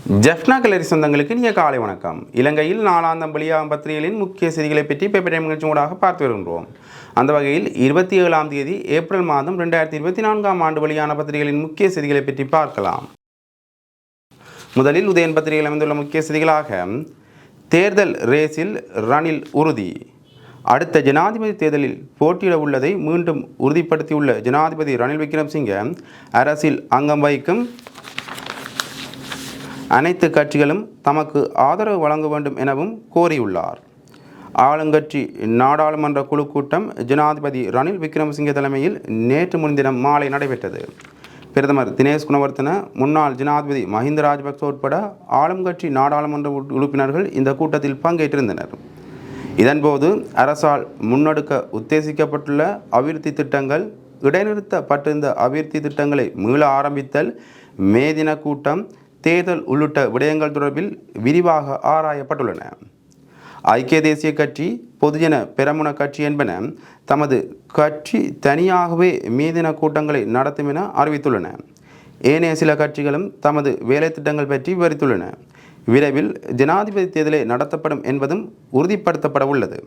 ஜெஃப்னா கலரி சொந்தங்களுக்கு இனிய காலை வணக்கம். இலங்கையில் நாளாந்தம் வெளியாகும் பத்திரிகைகளின் முக்கிய செய்திகளை பற்றி பேப்பர் டைம் நிகழ்ச்சி ஊடாக பார்த்து வருகின்றோம். அந்த வகையில் 27ஆம் தேதி ஏப்ரல் மாதம் 2024ஆம் ஆண்டு வெளியான பத்திரிகைகளின் முக்கிய செய்திகளை பற்றி பார்க்கலாம். முதலில் உதயன் பத்திரிகையில் அமைந்துள்ள முக்கிய செய்திகளாக தேர்தல் ரேஸில் ரணில் உறுதி, அடுத்த ஜனாதிபதி தேர்தலில் போட்டியிட உள்ளதை மீண்டும் உறுதிப்படுத்தியுள்ள ஜனாதிபதி ரணில் விக்ரமசிங்க அரசில் அங்கம் வகிக்கும் அனைத்து கட்சிகளும் தமக்கு ஆதரவு வழங்க வேண்டும் எனவும் கோரியுள்ளார். ஆளுங்கட்சி நாடாளுமன்ற குழு கூட்டம் ஜனாதிபதி ரணில் விக்ரமசிங்கே தலைமையில் நேற்று முன்தினம் மாலை நடைபெற்றது. பிரதமர் தினேஷ் குணவர்த்தன, முன்னாள் ஜனாதிபதி மஹிந்த ராஜபக்ச உட்பட ஆளும் கட்சி நாடாளுமன்ற உறுப்பினர்கள் இந்த கூட்டத்தில் பங்கேற்றிருந்தனர். இதன்போது அரசால் முன்னெடுக்க உத்தேசிக்கப்பட்டுள்ள அபிவிருத்தி திட்டங்கள், இடைநிறுத்தப்பட்டிருந்த அபிவிருத்தி திட்டங்களை மீள ஆரம்பித்தல், மேதின கூட்டம், தேர்தல் உள்ளிட்ட விடயங்கள் தொடர்பில் விரிவாக ஆராயப்பட்டுள்ளன. ஐக்கிய தேசிய கட்சி, பொதுஜன பெரமுன கட்சி என்பன தமது கட்சி தனியாகவே மேதின கூட்டங்களை நடத்தும் என அறிவித்துள்ளன. ஏனைய சில கட்சிகளும் தமது வேலை திட்டங்கள் பற்றி விவரித்துள்ளன. விரைவில் ஜனாதிபதி தேர்தலை நடத்தப்படும் என்பதும் உறுதிப்படுத்தப்பட உள்ளது.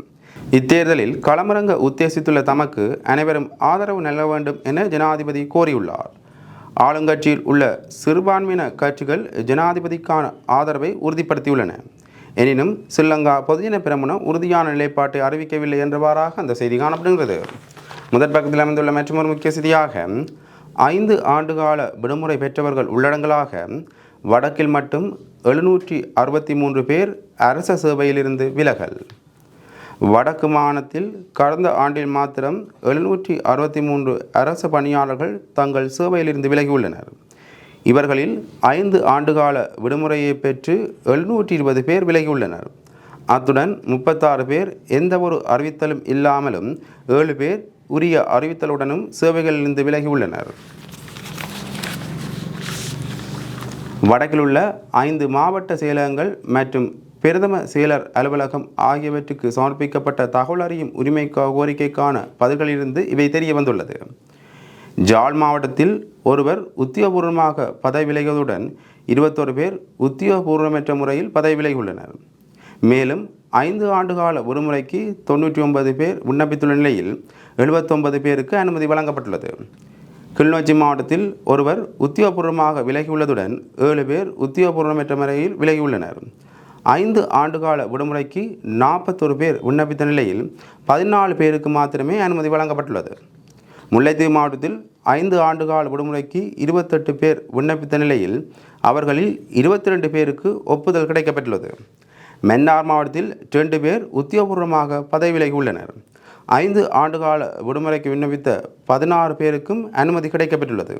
இத்தேர்தலில் களமிறங்க உத்தேசித்துள்ள தமக்கு அனைவரும் ஆதரவு நல்க வேண்டும் என ஜனாதிபதி கோரியுள்ளார். ஆளுங்கட்சியில் உள்ள சிறுபான்மையின கட்சிகள் ஜனாதிபதிக்கான ஆதரவை உறுதிப்படுத்தியுள்ளன. எனினும் ஸ்ரீலங்கா பொதுஜன பெரமுன உறுதியான நிலைப்பாட்டை அறிவிக்கவில்லை என்றவாறாக அந்த செய்தி காணப்படுகிறது. முதற் பக்கத்தில் அமைந்துள்ள மற்றொரு முக்கிய செய்தியாக 5 ஆண்டுகால விடுமுறை பெற்றவர்கள் உள்ளடங்கலாக வடக்கில் மட்டும் 763 பேர் அரச சேவையிலிருந்து விலகல். வடக்கு மாகாணத்தில் கடந்த ஆண்டில் மாத்திரம் 763 அரசு பணியாளர்கள் தங்கள் சேவையிலிருந்து விலகியுள்ளனர். இவர்களில் 5 ஆண்டுகால விடுமுறையை பெற்று 720 பேர் விலகியுள்ளனர். அத்துடன் 36 பேர் எந்தவொரு அறிவித்தலும் இல்லாமலும் 7 பேர் உரிய அறிவித்தலுடனும் சேவைகளிலிருந்து விலகியுள்ளனர். வடக்கில் உள்ள 5 மாவட்ட செயலகங்கள் மற்றும் பிரதம செயலர் அலுவலகம் ஆகியவற்றுக்கு சமர்ப்பிக்கப்பட்ட தகவல் அறியும் உரிமை கோரிக்கைக்கான பதில்களிலிருந்து இவை தெரிய வந்துள்ளது. ஜாழ் மாவட்டத்தில் ஒருவர் உத்தியோகபூர்வமாக பதவி விலகியதுடன் 21 பேர் உத்தியோகபூர்வமற்ற முறையில் பதவி விலகியுள்ளனர். மேலும் 5 ஆண்டுகால விடுமுறைக்கு 99 பேர் விண்ணப்பித்துள்ள நிலையில் 79 பேருக்கு அனுமதி வழங்கப்பட்டுள்ளது. கிளிநொச்சி மாவட்டத்தில் ஒருவர் உத்தியோகபூர்வமாக விலகியுள்ளதுடன் 7 பேர் உத்தியோகபூர்வமற்ற முறையில் விலகியுள்ளனர். 5 ஆண்டுகால விடுமுறைக்கு 41 பேர் விண்ணப்பித்த நிலையில் 14 பேருக்கு மாத்திரமே அனுமதி வழங்கப்பட்டுள்ளது. முல்லைத்தீவு மாவட்டத்தில் 5 ஆண்டுகால விடுமுறைக்கு 28 பேர் விண்ணப்பித்த நிலையில் அவர்களில் 22 பேருக்கு ஒப்புதல் கிடைக்கப்பட்டுள்ளது. மன்னார் மாவட்டத்தில் 2 பேர் உத்தியோகபூர்வமாக பதவி விலகி உள்ளனர். 5 ஆண்டுகால விடுமுறைக்கு விண்ணப்பித்த 16 பேருக்கும் அனுமதி கிடைக்கப்பட்டுள்ளது.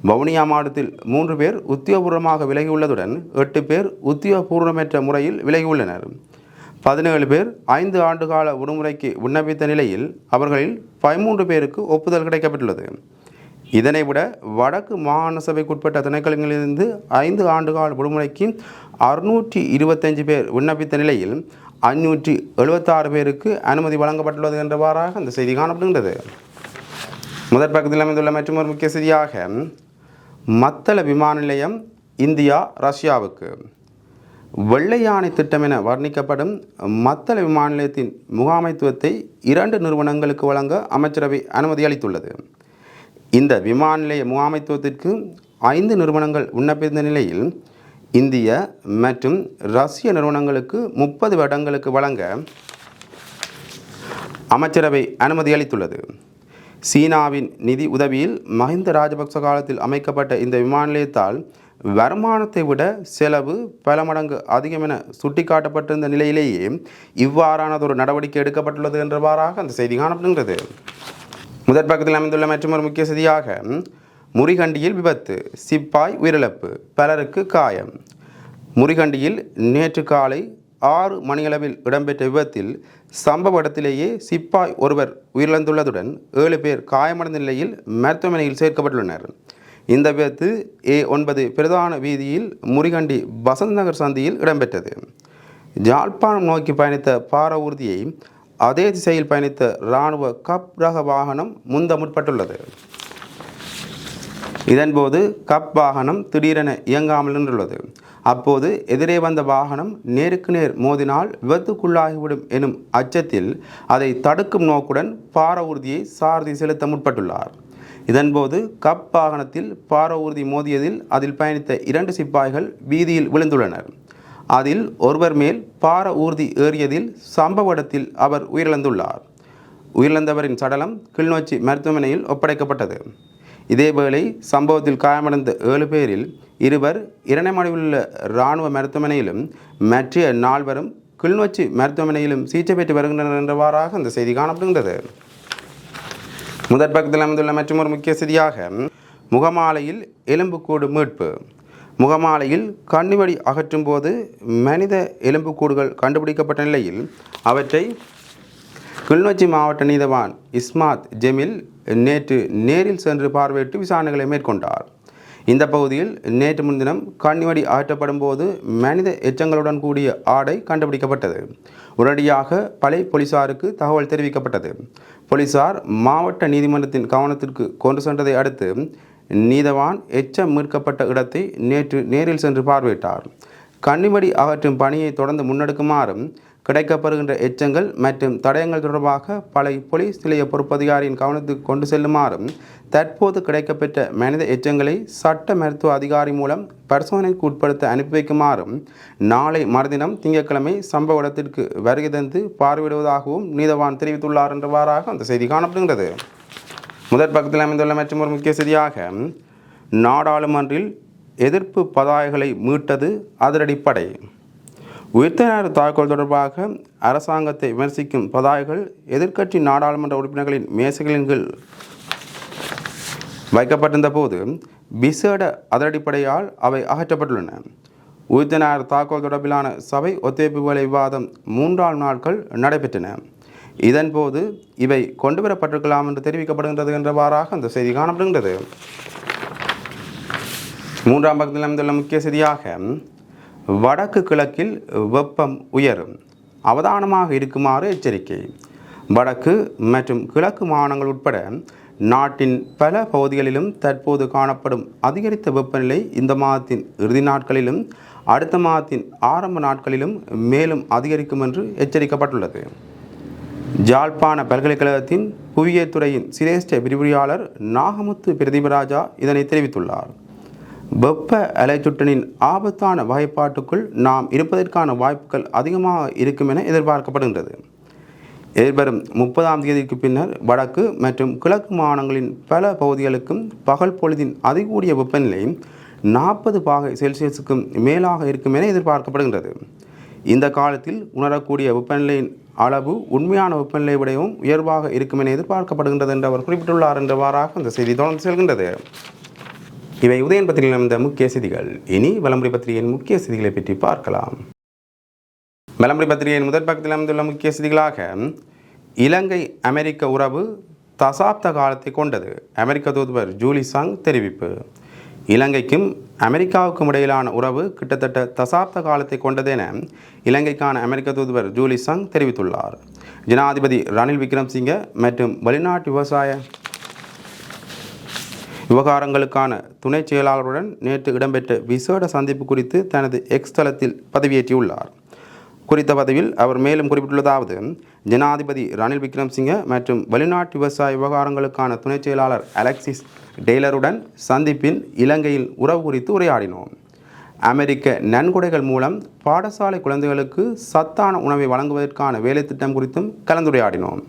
வவுனியா மாவட்டத்தில் 3 பேர் உத்தியோகபூர்வமாக விலகியுள்ளதுடன் 8 பேர் உத்தியோகபூர்வமற்ற முறையில் விலகியுள்ளனர். 17 பேர் 5 ஆண்டுகால விடுமுறைக்கு விண்ணப்பித்த நிலையில் அவர்களில் 13 பேருக்கு ஒப்புதல் கிடைக்கப்பட்டுள்ளது. இதனை விட வடக்கு மாகாண சபைக்குட்பட்ட திணைக்களங்களிலிருந்து 5 ஆண்டுகால விடுமுறைக்கு 625 பேர் விண்ணப்பித்த நிலையில் 576 பேருக்கு அனுமதி வழங்கப்பட்டுள்ளது என்றவாறாக அந்த செய்தி காணப்படுகின்றது. முதற் பக்கத்தில் அமைந்துள்ள மற்றொரு முக்கிய செய்தியாக மத்தள விமான நிலையம் இந்தியா ரஷ்யாவுக்கு. வெள்ளை யானை திட்டம் என வர்ணிக்கப்படும் மத்தள விமான நிலையத்தின் முகாமைத்துவத்தை 2 நிறுவனங்களுக்கு வழங்க அமைச்சரவை அனுமதி அளித்துள்ளது. இந்த விமான நிலைய முகாமைத்துவத்திற்கு 5 நிறுவனங்கள் விண்ணப்பித்த நிலையில் இந்திய மற்றும் ரஷ்ய நிறுவனங்களுக்கு 30 வருடங்களுக்கு வழங்க அமைச்சரவை அனுமதி அளித்துள்ளது. சீனாவின் நிதி உதவியில் மஹிந்த ராஜபக்ச காலத்தில் அமைக்கப்பட்ட இந்த விமான நிலையத்தால் வருமானத்தை விட செலவு பல மடங்கு அதிகம் என சுட்டிக்காட்டப்பட்டிருந்த நிலையிலேயே இவ்வாறானதொரு நடவடிக்கை எடுக்கப்பட்டுள்ளது என்றவாறாக அந்த செய்தி காணப்படுகிறது. முதற் பக்கத்தில் அமைந்துள்ள மற்றொரு முக்கிய செய்தியாக முறிகண்டியில் விபத்து, சிப்பாய் உயிரிழப்பு, பலருக்கு காயம். முறிகண்டியில் நேற்று காலை 6 மணியளவில் இடம்பெற்ற விபத்தில் சம்பவ இடத்திலேயே சிப்பாய் ஒருவர் உயிரிழந்துள்ளதுடன் 7 பேர் காயமடைந்த நிலையில் மருத்துவமனையில் சேர்க்கப்பட்டுள்ளனர். இந்த விபத்து A9 பிரதான வீதியில் முறிகண்டி வசந்த் நகர் சந்தியில் இடம்பெற்றது. யாழ்ப்பாணம் நோக்கி பயணித்த பார ஊர்தியை அதே திசையில் பயணித்த இராணுவ கப் ரக வாகனம் முந்த முற்பட்டுள்ளது. இதன்போது கப் வாகனம் திடீரென இயங்காமல் நின்றுள்ளது. அப்போது எதிரே வந்த வாகனம் நேருக்கு நேர் மோதினால் விபத்துக்குள்ளாகிவிடும் எனும் அச்சத்தில் அதை தடுக்கும் நோக்குடன் பார ஊர்தியை சாரதி செலுத்த முற்பட்டுள்ளார். இதன்போது கப் வாகனத்தில் பார ஊர்தி மோதியதில் அதில் பயணித்த 2 சிப்பாய்கள் வீதியில் விழுந்துள்ளனர். அதில் ஒருவர் மேல் பார ஊர்தி ஏறியதில் சம்பவ இடத்தில் அவர் உயிரிழந்துள்ளார். உயிரிழந்தவரின் சடலம் கிளிநொச்சி மருத்துவமனையில் ஒப்படைக்கப்பட்டது. இதேவேளை சம்பவத்தில் காயமடைந்த 7 பேரில் 2 இரணைமடுவில் உள்ள இராணுவ மருத்துவமனையிலும் மற்ற 4 கிளிநொச்சி மருத்துவமனையிலும் சிகிச்சை பெற்று வருகின்றனர் என்றவாறாக அந்த செய்தி காணப்படுகின்றது. முதற் பக்கத்தில் அமைந்துள்ள மற்றொரு முக்கிய செய்தியாக முகமாலையில் எலும்புக்கூடு மீட்பு. முகமாலையில் கண்ணிவடி அகற்றும் போது மனித எலும்புக்கூடுகள் கண்டுபிடிக்கப்பட்ட நிலையில் அவற்றை கிளிநொச்சி மாவட்ட நீதவான் இஸ்மாத் ஜெமில் நேற்று நேரில் சென்று பார்வையிட்டு விசாரணைகளை மேற்கொண்டார். இந்த பகுதியில் நேற்று முன்தினம் கண்ணிவடி அகற்றப்படும் போது மனித எச்சங்களுடன் கூடிய ஆடை கண்டுபிடிக்கப்பட்டது. உடனடியாக பளை போலீசாருக்கு தகவல் தெரிவிக்கப்பட்டது. போலீசார் மாவட்ட நீதிமன்றத்தின் கவனத்திற்கு கொண்டு சென்றதை அடுத்து நீதவான் எச்சம் மீட்கப்பட்ட இடத்தை நேற்று நேரில் சென்று பார்வையிட்டார். கண்ணிவடி அகற்றும் பணியை தொடர்ந்து முன்னெடுக்குமாறும் கிடைக்கப்படுகின்ற எச்சங்கள் மற்றும் தடயங்கள் தொடர்பாக பளை போலீஸ் நிலைய பொறுப்பதிகாரியின் கவனத்துக்கு கொண்டு செல்லுமாறும் தற்போது கிடைக்கப்பெற்ற மனித எச்சங்களை சட்ட மருத்துவ அதிகாரி மூலம் பரிசோதனைக்கு உட்படுத்த அனுப்பி வைக்குமாறும் நாளை மறுதினம் திங்கட்கிழமை சம்பவ இடத்திற்கு வருகை தந்து பார்வையிடுவதாகவும் நீதவான் தெரிவித்துள்ளார் என்றவாறாக அந்த செய்தி காணப்படுகின்றது. முதற் பக்கத்தில் அமைந்துள்ள மற்றொரு முக்கிய செய்தியாக நாடாளுமன்றில் எதிர்ப்பு பதாகைகளை மீட்டது அதிரடிப்படை. உயிர்த்த தாக்குதல் தொடர்பாக அரசாங்கத்தை விமர்சிக்கும் பதாகைகள் எதிர்க்கட்சி நாடாளுமன்ற உறுப்பினர்களின் மேசைகளின் கீழ் வைக்கப்பட்டிருந்த போது விசேட அதிரடிப்படையால் அவை அகற்றப்பட்டுள்ளன. உயிர்த்த தாக்குதல் தொடர்பிலான சபை ஒத்துழைப்பு விவாதம் 3 நாட்கள் நடைபெற்றன. இதன்போது இவை கொண்டுவரப்பட்டிருக்கலாம் என்று தெரிவிக்கப்படுகின்றது என்றவாறாக அந்த செய்தி காணப்படுகின்றது. 3ஆம் பக்கத்தில் அமைந்துள்ள முக்கிய செய்தியாக வடக்கு கிழக்கில் வெப்பம் உயரும், அவதானமாக இருக்குமாறு எச்சரிக்கை. வடக்கு மற்றும் கிழக்கு மாகாணங்கள் உட்பட நாட்டின் பல பகுதிகளிலும் தற்போது காணப்படும் அதிகரித்த வெப்பநிலை இந்த மாதத்தின் இறுதி நாட்களிலும் அடுத்த மாதத்தின் ஆரம்ப நாட்களிலும் மேலும் அதிகரிக்கும் என்று எச்சரிக்கப்பட்டுள்ளது. ஜாழ்ப்பாண பல்கலைக்கழகத்தின் புவியியல் துறையின் சிரேஷ்ட விரிவுரையாளர் நாகமுத்து பிரதீபராஜா இதனை தெரிவித்துள்ளார். வெப்ப அலைச்சுட்டனின் ஆபத்தான வகைப்பாட்டுக்குள் நாம் இருப்பதற்கான வாய்ப்புகள் அதிகமாக இருக்கும் என எதிர்பார்க்கப்படுகின்றது. எதிர்வரும் 30ஆம் தேதிக்கு பின்னர் வடக்கு மற்றும் கிழக்கு மாகாணங்களின் பல பகுதிகளுக்கும் பகல் பொழுதின் அதிகூடிய வெப்பநிலை 40 பாகை செல்சியஸுக்கும் மேலாக இருக்கும் என எதிர்பார்க்கப்படுகின்றது. இந்த காலத்தில் உணரக்கூடிய வெப்பநிலையின் அளவு உண்மையான வெப்பநிலை விடவும் உயர்வாக இருக்கும் என எதிர்பார்க்கப்படுகின்றது என்று அவர் குறிப்பிட்டுள்ளார் என்றவாறாக அந்த செய்தி தொடர்ந்து செல்கின்றது. இவை உதயன் பத்திரிகையில் அமைந்த முக்கிய செய்திகள். இனி வலம்புரி பத்திரிகையின் முக்கிய செய்திகளை பற்றி பார்க்கலாம். வலம்புரி பத்திரிகையின் முதல் பக்கத்தில் அமைந்துள்ள முக்கிய செய்திகளாக இலங்கை அமெரிக்க உறவு தசாப்த காலத்தை கொண்டது, அமெரிக்க தூதுவர் ஜூலி சங் தெரிவிப்பு. இலங்கைக்கும் அமெரிக்காவுக்கும் இடையிலான உறவு கிட்டத்தட்ட தசாப்த காலத்தை கொண்டது என இலங்கைக்கான அமெரிக்க தூதுவர் ஜூலி சங் தெரிவித்துள்ளார். ஜனாதிபதி ரணில் விக்ரமசிங்க மற்றும் வெளிநாட்டு விவகாரங்களுக்கான துணை செயலாளருடன் நேற்று இடம்பெற்ற விசேட சந்திப்பு குறித்து தனது எக்ஸ் தளத்தில் பதிவேற்றியுள்ளார். குறித்த பதிவில் அவர் மேலும் குறிப்பிட்டுள்ளதாவது, ஜனாதிபதி ரணில் விக்ரமசிங்க மற்றும் வெளிநாட்டு விவசாய விவகாரங்களுக்கான துணை செயலாளர் அலெக்சிஸ் டெய்லருடன் சந்திப்பில் இலங்கையில் உறவு குறித்து உரையாடினோம். அமெரிக்க நன்கொடைகள் மூலம் பாடசாலை குழந்தைகளுக்கு சத்தான உணவை வழங்குவதற்கான வேலை திட்டம் குறித்தும் கலந்துரையாடினோம்.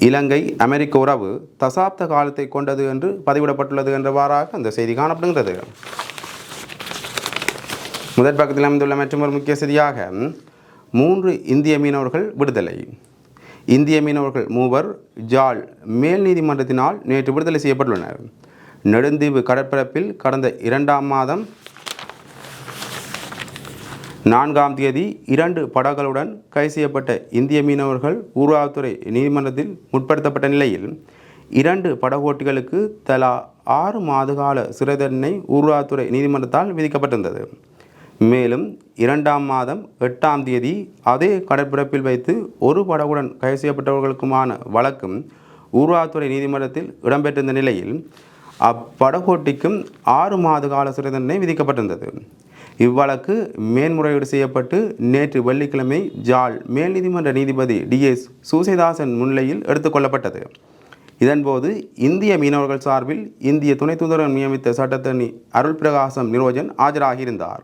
இலங்கை அமெரிக்க உறவு தசாப்த காலத்தை கொண்டது என்று பதிவிடப்பட்டுள்ளது என்றவாறாக அந்த செய்தி காணப்படுகிறது. முதற் பக்கத்தில் அமைந்துள்ள மற்றொரு முக்கிய செய்தியாக 3 இந்திய மீனவர்கள் விடுதலை. இந்திய மீனவர்கள் 3 ஜாழ் மேல் நீதிமன்றத்தினால் நேற்று விடுதலை செய்யப்பட்டுள்ளனர். நெடுந்தீவு கடற்பரப்பில் கடந்த 2ஆம் மாதம் 4ஆம் தேதி 2 படகுகளுடன் கைது செய்யப்பட்ட இந்திய மீனவர்கள் ஊர்காவல்துறை நீதிமன்றத்தில் முற்படுத்தப்பட்ட நிலையில் 2 படகோட்டிகளுக்கு தலா 6 மாத கால சிறை தண்டனை ஊர்காவல்துறை நீதிமன்றத்தால் விதிக்கப்பட்டிருந்தது. மேலும் 2ஆம் மாதம் 8ஆம் தேதி அதே கடற்பரப்பில் வைத்து 1 படகுடன் கைது செய்யப்பட்டவர்களுக்குமான வழக்கும் ஊர்காவல்துறை நீதிமன்றத்தில் இடம்பெற்றிருந்த நிலையில் அப்படகோட்டிக்கும் 6 மாத கால சிறை தண்டனை விதிக்கப்பட்டிருந்தது. இவ்வழக்கு மேன்முறையீடு செய்யப்பட்டு நேற்று வெள்ளிக்கிழமை ஜாழ் மேல் நீதிமன்ற நீதிபதி DS சூசைதாசன் முன்னிலையில் எடுத்துக்கொள்ளப்பட்டது. இதன்போது இந்திய மீனவர்கள் சார்பில் இந்திய துணை தூதரகம் நியமித்த சட்டத்தரணி அருள் பிரகாசம் நிரோஜன் ஆஜராகியிருந்தார்.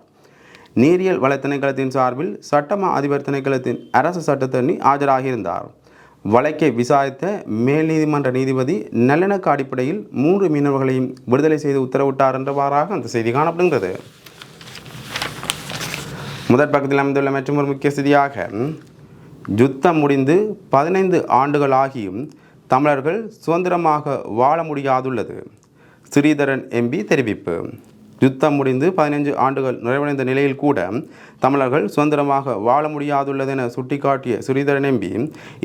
நீரியல் வள திணைக்களத்தின் சார்பில் சட்டமா அதிபர் திணைக்களத்தின் அரசு சட்டத்தரணி ஆஜராகியிருந்தார். வழக்கை விசாரித்த மேல் நீதிமன்ற நீதிபதி நல்லிணக்க அடிப்படையில் 3 மீனவர்களையும் விடுதலை செய்து உத்தரவிட்டார் என்றவாறாக அந்த செய்தி காணப்படுகிறது. முதற் பக்கத்தில் அமைந்துள்ள மற்றொரு முக்கிய செய்தியாக, யுத்தம் முடிந்து 15 ஆண்டுகள் ஆகியும் தமிழர்கள் சுதந்திரமாக வாழ முடியாதுள்ளது. ஸ்ரீதரன் MP தெரிவிப்பு. யுத்தம் முடிந்து 15 ஆண்டுகள் நிறைவடைந்த நிலையில் கூட தமிழர்கள் சுதந்திரமாக வாழ முடியாதுள்ளது என சுட்டிக்காட்டிய ஸ்ரீதரன் MP,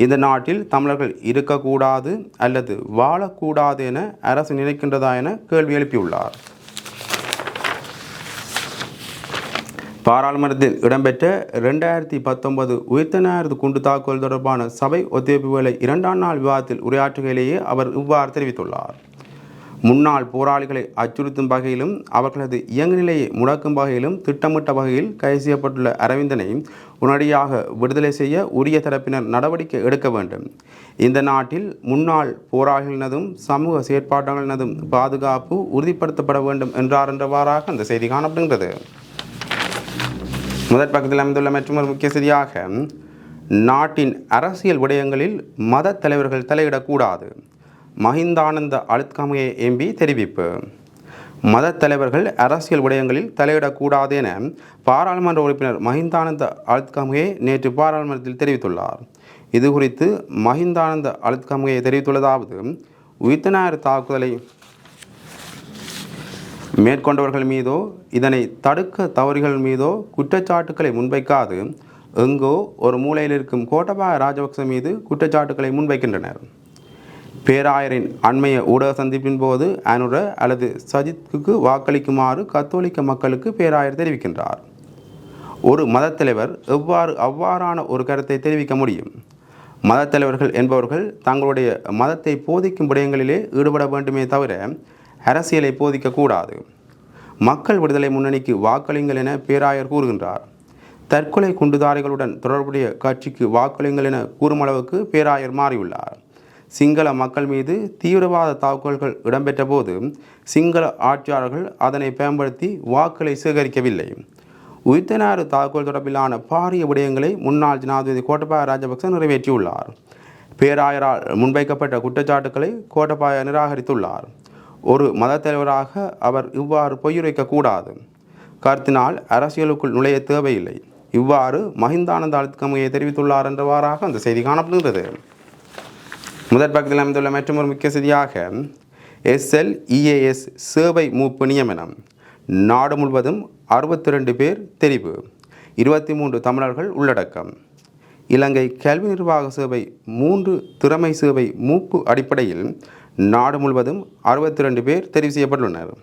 இந்த நாட்டில் தமிழர்கள் இருக்கக்கூடாது அல்லது வாழக்கூடாது என அரசு நினைக்கின்றதா என கேள்வி எழுப்பியுள்ளார். பாராளுமன்றத்தில் இடம்பெற்ற 2019 உயிர்த்த குண்டு தாக்குதல் தொடர்பான சபை ஒத்திவைப்பு வேளை 2ஆம் நாள் விவாதத்தில் உரையாற்றுகையிலேயே அவர் இவ்வாறு தெரிவித்துள்ளார். முன்னாள் போராளிகளை அச்சுறுத்தும் வகையிலும் அவர்களது இயங்கு நிலையை முடக்கும் வகையிலும் திட்டமிட்ட வகையில் கைது செய்யப்பட்டுள்ள அரவிந்தனை உடனடியாக விடுதலை செய்ய உரிய தரப்பினர் நடவடிக்கை எடுக்க வேண்டும். இந்த நாட்டில் முன்னாள் போராளிகளினதும் சமூக செயற்பாட்டாளர்களினதும் பாதுகாப்பு உறுதிப்படுத்தப்பட வேண்டும் என்றவாறாக அந்த செய்தி காணப்படுகிறது. முதற் பக்கத்தில் அமைந்துள்ள மற்றொரு முக்கிய செய்தியாக, நாட்டின் அரசியல் விடயங்களில் மத தலைவர்கள் தலையிடக்கூடாது. மஹிந்தானந்த அழுத்கமகே MP தெரிவிப்பு. மத தலைவர்கள் அரசியல் விடயங்களில் தலையிடக்கூடாது என பாராளுமன்ற உறுப்பினர் மஹிந்தானந்த அழுத்கமகே நேற்று பாராளுமன்றத்தில் தெரிவித்துள்ளார். இது குறித்து மஹிந்தானந்த அழுத்கமகே தெரிவித்துள்ளதாவது, உயிர்த்த தாக்குதலை மேற்கொண்டவர்கள் மீதோ இதனை தடுக்க தவறுகள் மீதோ குற்றச்சாட்டுக்களை முன்வைக்காது எங்கோ ஒரு மூலையில் இருக்கும் கோட்டபாய ராஜபக்ச மீது குற்றச்சாட்டுக்களை முன்வைக்கின்றனர். பேராயரின் அண்மைய ஊடக சந்திப்பின் போது அனுர அல்லது சஜித்துக்கு வாக்களிக்குமாறு கத்தோலிக்க மக்களுக்கு பேராயர் தெரிவிக்கின்றார். ஒரு மத தலைவர் அவ்வாறான ஒரு கருத்தை தெரிவிக்க முடியும்? மத தலைவர்கள் என்பவர்கள் தங்களுடைய மதத்தை போதிக்கும் விடயங்களிலே ஈடுபட வேண்டுமே தவிர அரசியலை போதிக்கக்கூடாது. மக்கள் விடுதலை முன்னணிக்கு வாக்களிங்கள் என பேராயர் கூறுகின்றார். தற்கொலை குண்டுதாரிகளுடன் தொடர்புடைய கட்சிக்கு வாக்களிங்கள் என கூறும் அளவுக்கு பேராயர் மாறியுள்ளார். சிங்கள மக்கள் மீது தீவிரவாத தாக்குதல்கள் இடம்பெற்ற போது சிங்கள ஆட்சியாளர்கள் அதனை பயன்படுத்தி வாக்களை சேகரிக்கவில்லை. உயிர்த்த தாக்குதல் தொடர்பிலான பாரிய விடயங்களை முன்னாள் ஜனாதிபதி கோட்டபாய ராஜபக்ச நிறைவேற்றியுள்ளார். பேராயரால் முன்வைக்கப்பட்ட குற்றச்சாட்டுக்களை கோட்டபாய நிராகரித்துள்ளார். ஒரு மத தலைவராக அவர் இவ்வாறு பொய்யுரைக்கக்கூடாது. கருத்தினால் அரசியலுக்குள் நுழைய தேவையில்லை. இவ்வாறு மஹிந்தானந்த அழுத்கமகே தெரிவித்துள்ளார் என்றவாறாக அந்த செய்தி காணப்படுகிறது. முதற் பக்கத்தில் அமைந்துள்ள மற்றொரு முக்கிய செய்தியாக, SLEAS சேவை மூப்பு நியமனம். நாடு முழுவதும் 62 பேர் தெரிவு, 23 தமிழர்கள் உள்ளடக்கம். இலங்கை கல்வி நிர்வாக சேவை 3 திறமை சேவை மூப்பு அடிப்படையில் நாடு முழுவதும் 62 பேர் தெரிவு செய்யப்பட்டுள்ளனர்.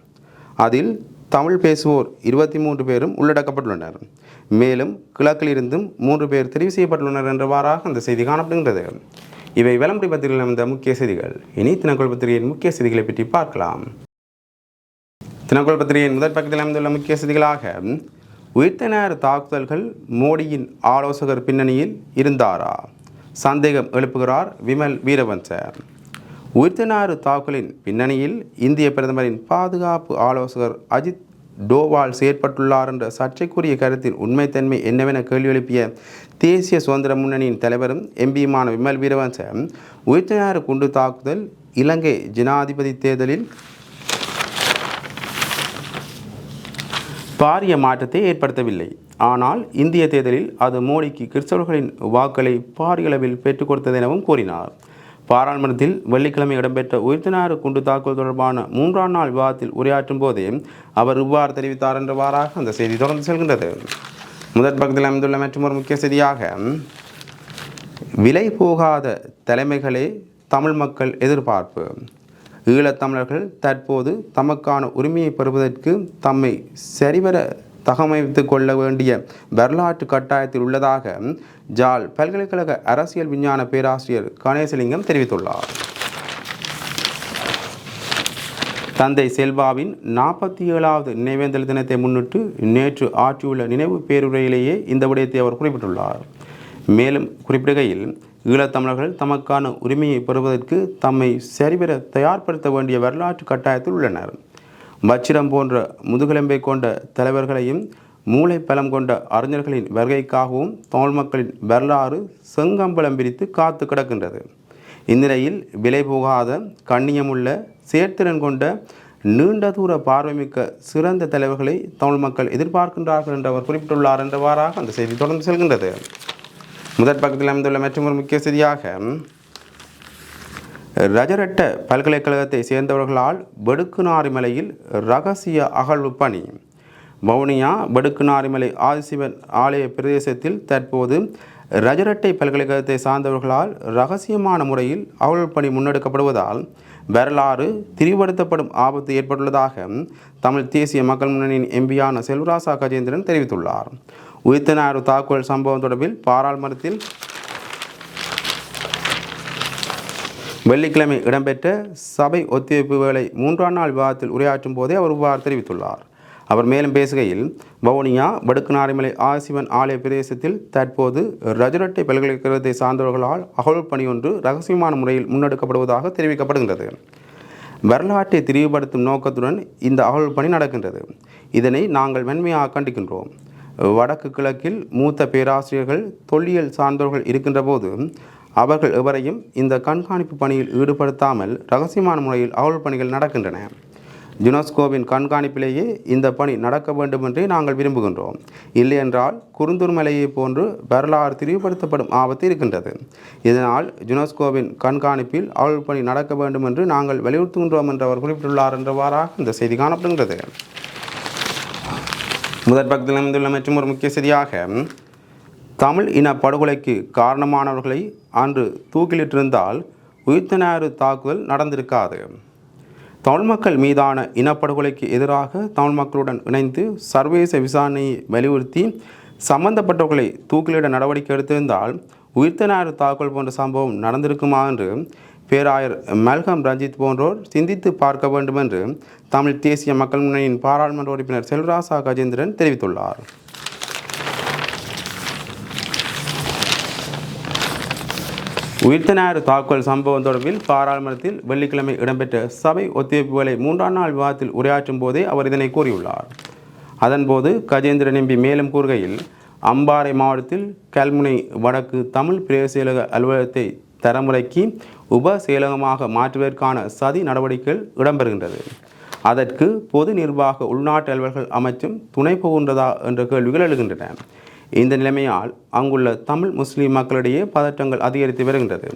அதில் தமிழ் பேசுவோர் 23 பேரும் உள்ளடக்கப்பட்டுள்ளனர். மேலும் கிழக்கில் இருந்தும் 3 பேர் தெரிவு செய்யப்பட்டுள்ளனர் என்றவாறாக அந்த செய்தி காணப்படுகின்றது. இவை விளம்பரி பத்திரிகையில் அமைந்த முக்கிய செய்திகள். இனி தினக்குள் பத்திரிகையின் முக்கிய செய்திகளை பற்றி பார்க்கலாம். தினக்குள் பத்திரிகையின் முதற் பக்கத்தில் அமைந்துள்ள முக்கிய செய்திகளாக, உயிர்த்த தாக்குதல்கள் மோடியின் ஆலோசகர் பின்னணியில் இருந்தாரா? சந்தேகம் எழுப்புகிறார் விமல் வீரவன்ச. உயிர்த்த தாக்குதலின் பின்னணியில் இந்திய பிரதமரின் பாதுகாப்பு ஆலோசகர் அஜித் டோவால் செயற்பட்டுள்ளார் என்ற சர்ச்சைக்குரிய கருத்தின் உண்மைத்தன்மை என்னவென கேள்வி எழுப்பிய தேசிய சுதந்திர முன்னணியின் தலைவரும் MPயுமான விமல் வீரவன்ச, உயிர்த்த குண்டு தாக்குதல் இலங்கை ஜனாதிபதி தேர்தலில் பாரிய மாற்றத்தை ஏற்படுத்தவில்லை. ஆனால் இந்திய தேர்தலில் அது மோடிக்கு கிறிஸ்தவர்களின் வாக்களை பாரியளவில் பெற்றுக் கொடுத்தது எனவும் கூறினார். பாராளுமன்றத்தில் வெள்ளிக்கிழமை இடம்பெற்ற உயிர்த்த குண்டு தாக்குதல் தொடர்பான 3ஆம் நாள் விவாதத்தில் உரையாற்றும் போதே அவர் இவ்வாறு தெரிவித்தார் என்றவாறாக அந்த செய்தி தொடர்ந்து செல்கின்றது. முதற் பக்கத்தில் அமைந்துள்ள மற்றொரு முக்கிய செய்தியாக, விலை போகாத தலைமைகளே தமிழ் மக்கள் எதிர்பார்ப்பு. ஈழத்தமிழர்கள் தற்போது தமக்கான உரிமையை பெறுவதற்கு தம்மை சரிவர தகமைத்துக் கொள்ள வேண்டிய வரலாற்று கட்டாயத்தில் உள்ளதாக ஜாழ் பல்கலைக்கழக அரசியல் விஞ்ஞான பேராசிரியர் கணேசலிங்கம் தெரிவித்துள்ளார். தந்தை செல்வாவின் 47வது நினைவேந்தல் தினத்தை முன்னிட்டு நேற்று ஆற்றியுள்ள நினைவு பேருரையிலேயே இந்த விடயத்தை அவர் குறிப்பிட்டுள்ளார். மேலும் குறிப்பிடுகையில், ஈழத்தமிழர்கள் தமக்கான உரிமையை பெறுவதற்கு தம்மை சரிவர தயார்படுத்த வேண்டிய வரலாற்று கட்டாயத்தில் உள்ளனர். வச்சிரம் போன்ற முதுகெலும்பை கொண்ட தலைவர்களையும் மூளை பலம் கொண்ட அறிஞர்களின் வருகைக்காகவும் தமிழ் மக்களின் வரலாறு செங்கம்பளம் பிரித்து காத்து கிடக்கின்றது. இந்நிலையில் விலை போகாத கண்ணியமுள்ள செயற்திறன் கொண்ட நீண்ட தூர பார்வைமிக்க சிறந்த தலைவர்களை தமிழ் மக்கள் எதிர்பார்க்கின்றார்கள் என்று அவர் குறிப்பிட்டுள்ளார் என்றவாறாக அந்த செய்தி தொடர்ந்து செல்கின்றது. முதற் பக்கத்தில் அமைந்துள்ள மற்றொரு முக்கிய செய்தியாக, ரஜரட்ட பல்கலைக்கழகத்தை சேர்ந்தவர்களால் வெடுக்குநாரிமலையில் இரகசிய அகழ்வு பணி. வவுனியா வெடுக்குநாரிமலை ஆதிசிவன் ஆலய பிரதேசத்தில் தற்போது ரஜரட்டை பல்கலைக்கழகத்தை சார்ந்தவர்களால் இரகசியமான முறையில் அகழ்வு பணி முன்னெடுக்கப்படுவதால் வரலாறு திரிவுபடுத்தப்படும் ஆபத்து ஏற்பட்டுள்ளதாக தமிழ் தேசிய மக்கள் முன்னணியின் எம்பியான செல்வராசா கஜேந்திரன் தெரிவித்துள்ளார். உயிர்த்தனாறு தாக்குதல் சம்பவம் தொடர்பில் பாராளுமன்றத்தில் வெள்ளிக்கிழமை இடம்பெற்ற சபை ஒத்திவைப்பு வேளை 3ஆம் நாள் விவாதத்தில் உரையாற்றும் போதே அவர் இவ்வாறு தெரிவித்துள்ளார். அவர் மேலும் பேசுகையில், வவுனியா வடுக்குநாரிமலை ஆசிவன் ஆலய பிரதேசத்தில் தற்போது ரஜரட்டை பல்கலைக்கழகத்தை சார்ந்தவர்களால் அகழ்வு பணி ஒன்று இரகசியமான முறையில் முன்னெடுக்கப்படுவதாக தெரிவிக்கப்படுகின்றது. வரலாற்றை திரிவுபடுத்தும் நோக்கத்துடன் இந்த அகழ்வு பணி நடக்கின்றது. இதனை நாங்கள் வன்மையாக கண்டிக்கின்றோம். வடக்கு கிழக்கில் மூத்த பேராசிரியர்கள் தொல்லியல் சார்ந்தவர்கள் இருக்கின்ற போது அவர்கள் எவரையும் இந்த கண்காணிப்பு பணியில் ஈடுபடுத்தாமல் இரகசியமான முறையில் அகழ்வு பணிகள் நடக்கின்றன. யுனெஸ்கோவின் கண்காணிப்பிலேயே இந்த பணி நடக்க வேண்டும் என்றே நாங்கள் விரும்புகின்றோம். இல்லையென்றால் குருந்தூர் மலையை போன்று வரலாறு திரிவுபடுத்தப்படும் ஆபத்து இருக்கின்றது. இதனால் யுனெஸ்கோவின் கண்காணிப்பில் அகழ்வு பணி நடக்க வேண்டும் என்று நாங்கள் வலியுறுத்துகின்றோம் என்று அவர் குறிப்பிட்டுள்ளார் என்றவாறாக இந்த செய்தி காணப்படுகின்றது. முதற் பக்கத்தில் அமைந்துள்ள மற்றும் ஒரு முக்கிய செய்தியாக, தமிழ் இன படுகொலைக்கு காரணமானவர்களை அன்று தூக்கிலிட்டிருந்தால் உயிர்த்தனாறு தாக்குதல் நடந்திருக்காது. தமிழ் மக்கள் மீதான இனப்படுகொலைக்கு எதிராக தமிழ் மக்களுடன் இணைந்து சர்வதேச விசாரணையை வலியுறுத்தி சம்பந்தப்பட்டவர்களை தூக்கிலிட நடவடிக்கை எடுத்திருந்தால் உயிர்த்தனாறு தாக்குதல் போன்ற சம்பவம் நடந்திருக்குமா என்று பேராயர் மல்கம் ரஞ்சித் போன்றோர் சிந்தித்து பார்க்க வேண்டும் என்று தமிழ் தேசிய மக்கள் முன்னணியின் பாராளுமன்ற உறுப்பினர் செல்வராசா கஜேந்திரன் தெரிவித்துள்ளார். உயிர்த்தனாறு தாக்குதல் சம்பவம் தொடர்பில் பாராளுமன்றத்தில் வெள்ளிக்கிழமை இடம்பெற்ற சபை ஒத்திவைப்பு வேளை 3ஆம் நாள் விவாதத்தில் உரையாற்றும் போதே அவர் இதனை கூறியுள்ளார். அதன்போது கஜேந்திரன் எம்பி மேலும் கூறுகையில், அம்பாறை மாவட்டத்தில் கல்முனை வடக்கு தமிழ் பிரதேச செயலக அலுவலகத்தை தரமுறைக்கு உப செயலகமாக மாற்றுவதற்கான சதி நடவடிக்கைகள் இடம்பெறுகின்றது. அதற்கு பொது நிர்வாக உள்நாட்டு அலுவலர்கள் அமைச்சும் துணை போகின்றதா என்ற கேள்விகள் எழுகின்றன. இந்த நிலைமையால் அங்குள்ள தமிழ் முஸ்லீம் மக்களிடையே பதற்றங்கள் அதிகரித்து வருகின்றது.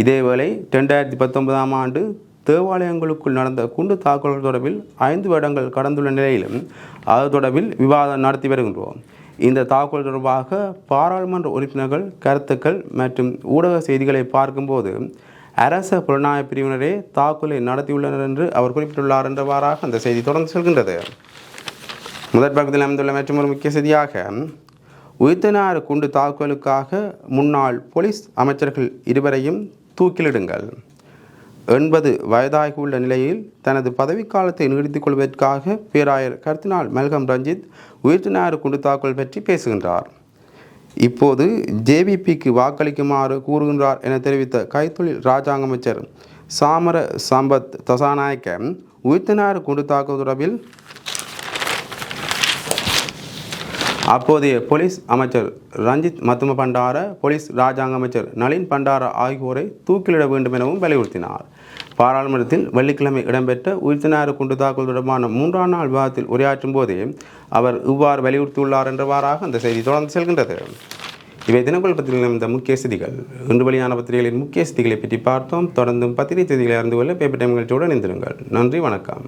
இதேவேளை 2019ஆம் ஆண்டு தேவாலயங்களுக்குள் நடந்த குண்டு தாக்குதல்கள் தொடர்பில் 5 வருடங்கள் கடந்துள்ள நிலையிலும் அது தொடர்பில் விவாதம் நடத்தி வருகின்றோம். இந்த தாக்குதல் தொடர்பாக பாராளுமன்ற உறுப்பினர்கள் கருத்துக்கள் மற்றும் ஊடக செய்திகளை பார்க்கும்போது அரச புலனாய்வு பிரிவினரே தாக்குதலை நடத்தியுள்ளனர் என்று அவர் குறிப்பிட்டுள்ளார் என்றவாறாக அந்த செய்தி தொடர்ந்து செல்கின்றது. முதற் பக்கத்தில் அமைந்துள்ள மற்றும் ஒரு முக்கிய செய்தியாக, உயிர்த்தனாறு குண்டு தாக்குதலுக்காக முன்னாள் போலீஸ் அமைச்சர்கள் 2 தூக்கிலிடுங்கள். 80 வயதாகியுள்ள நிலையில் தனது பதவிக்காலத்தை நீடித்துக் கொள்வதற்காக பேராயர் கர்தினால் மல்கம் ரஞ்சித் உயிர்த்தனாறு குண்டு தாக்குதல் பற்றி பேசுகின்றார். இப்போது ஜேவிபிக்கு வாக்களிக்குமாறு கூறுகின்றார் என தெரிவித்த கைத்தொழில் இராஜாங்க அமைச்சர் சாமர சம்பத் தசாநாயக்க உயிர்த்தனாறு குண்டு தாக்குதல் தொடர்பில் அப்போதைய போலீஸ் அமைச்சர் ரஞ்சித் மத்தும பண்டார, போலீஸ் இராஜாங்க அமைச்சர் நளின் பண்டார ஆகியோரை தூக்கிலிட வேண்டும் எனவும் வலியுறுத்தினார். பாராளுமன்றத்தில் வெள்ளிக்கிழமை இடம்பெற்ற உயிர்த்தனாறு குண்டு தாக்குதல் தொடர்பான 3ஆம் நாள் விவாதத்தில் உரையாற்றும் போதே அவர் இவ்வாறு வலியுறுத்தியுள்ளார் என்றவாறாக அந்த செய்தி தொடர்ந்து செல்கின்றது. இவை தினக்குள் பத்திரிகையில் இந்த முக்கிய செய்திகள். இன்று வெளியான பத்திரிகைகளின் முக்கிய செய்திகளை பற்றி பார்த்தோம். தொடர்ந்தும் பத்திரிகை செய்திகளை அறிந்து கொள்ள பேப்பர் டைம் நிகழ்ச்சியோடு இணைந்திருங்கள். நன்றி, வணக்கம்.